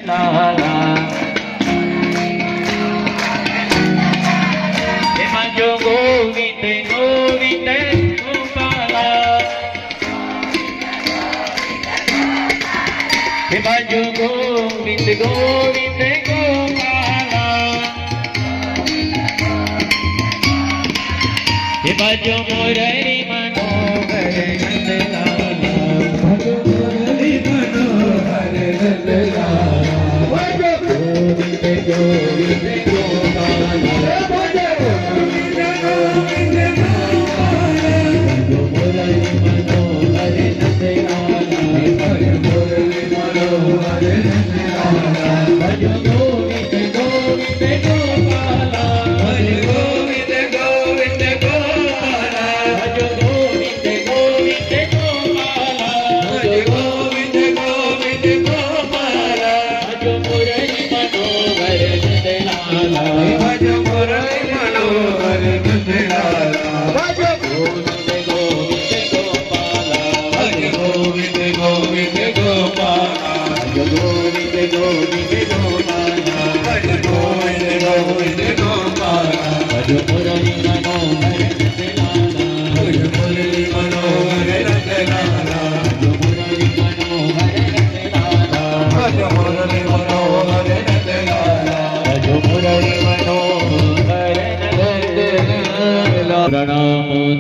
લાલા એમાં જો ગોવિંદ ગોવિંદ ગોપાલા એમાં જો ગોવિંદ ગોવિંદ ગોપાલા એમાં જો મોરરી મનોહર નંદલાલા મોરરી મનોહર નંદલાલા ગોવિંદ ગોવિંદ ગોપાલા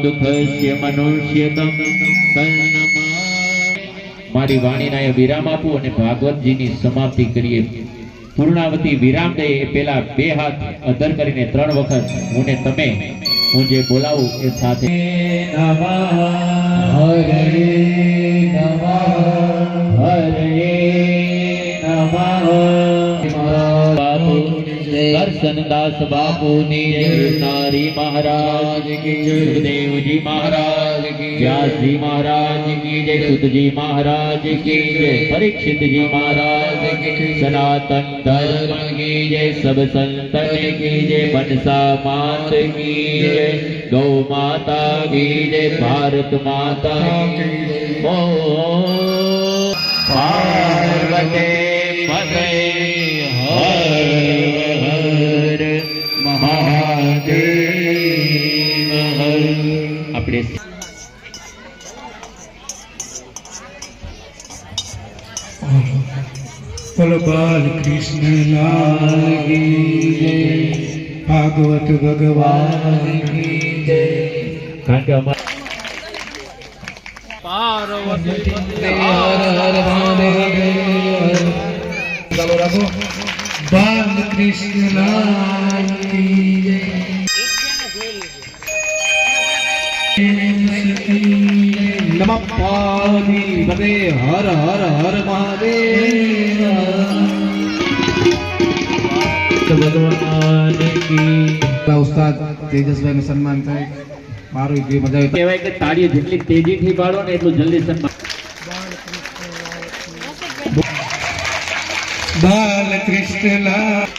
દુઃખસ્ય મનુષ્યતમ મારી વાણીના એ વિરામ આપું અને ભાગવતજીની સમાપ્તિ કરીએ. પૂર્ણાવતી વિરામ દે એ પેલા બે હાથ અધર કરીને 3 વખત હું ને તમે હું જે બોલાવું એ સાથે નમઃ હરે નમઃ હરે નમઃ બાપુ દર્શનદાસ બાપુની જય, નારી મહારાજ કી જય, સુખદેવજી મહારાજ કી જય, વ્યાસજી મહારાજ કી જય, સુતજી મહારાજ કી જય, પરીક્ષિતજી મહારાજ કી જય, સનાતન ધર્મ કી જય, સબ સંતન કી જય, મનસા માત કી જય, ગૌ માતા કી જય, ભારત માતા કી જય. ઓ પાર્વતી પતે હર મહાદેવ હર. આપણે બોલો બાલ કૃષ્ણ લાલ કી જય, ભાગવત ભગવાન કી જય. કારણ કે અમારા પાર્વતી હર હર મહાદેવ. ચાલો રાખો. બાલ કૃષ્ણ લાલ કી જય. નમઃ પાર્વતી પતે હર હર હર મહાદેવ. ભગવાન કી ઉસ્તાદ તેજસભાઈ નું સન્માન થાય. મારું જે મજા આવી. કહેવાય કે તાળીઓ જેટલી તેજીથી પાડો ને એટલું જલ્દી સન્માન. બાલ કૃષ્ણ લાલ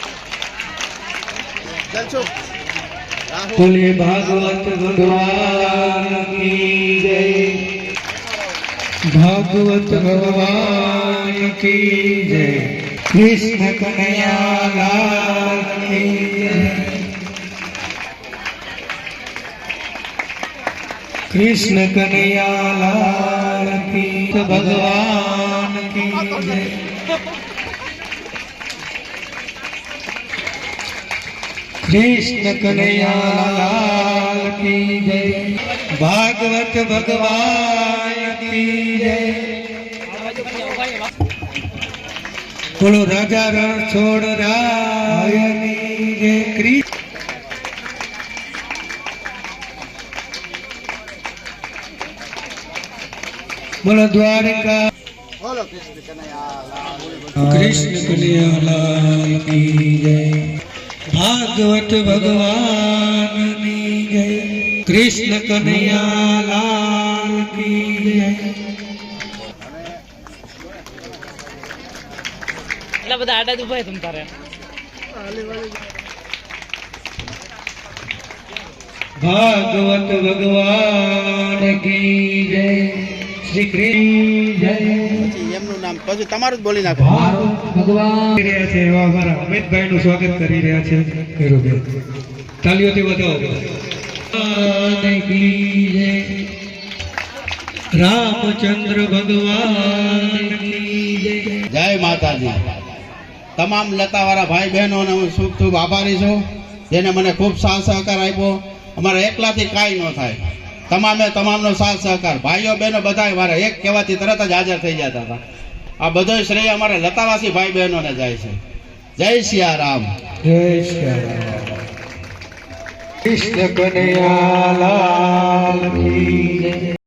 બોલે ભાગવત ભગવાન કી જય, ભાગવત ભગવાન કી જય, કૃષ્ણ કનૈયા લાલ કી જય, કૃષ્ણ કનૈયા લાલ કી ભગવાન કી જય. કૃષ્ણ કનૈયા લાલ કી જય, ભાગવત ભગવાન કી જય. બોલો રાજા રણ છોડ રાયની જય. કૃષ્ણ બોલો દ્વારકા. બોલો કૃષ્ણ કનૈયા લાલ કી જય, ભાગવત ભગવાનની જય, કૃષ્ણ કનૈયા લાલ કી જય. એટલા બધા આડા દુભાઈ તમ તારે. ભાગવત ભગવાન કી જય, શ્રી કૃષ્ણ જય પછી એમનું નામ પછી તમારું જ બોલી નાખો. ભગવાન કરી રહ્યા છે એવા અમારા અમિતભાઈ નું સ્વાગત કરી રહ્યા છે વીરુભાઈ. તાલીઓથી વધાવો. રામચંદ્ર ભગવાન જય માતાજી. તમામ લતાવાળા ભાઈ બહેનોને હું ખૂબ ખૂબ આભારી છું, જેને મને ખૂબ સાથ સહકાર આપ્યો. અમારે એકલાથી કાંઈ ન થાય, તમામનો સાથ સહકાર, ભાઈઓ બહેનો બધા મારા એક કહેવાથી તરત જ હાજર થઈ જતા હતા. આ બધો શ્રેય અમારા લતાવાસી ભાઈ બહેનોને જાય છે. જય સિયારામ. જય શ્રી રામ. કૃષ્ણ કનૈયા લાલ કી જય.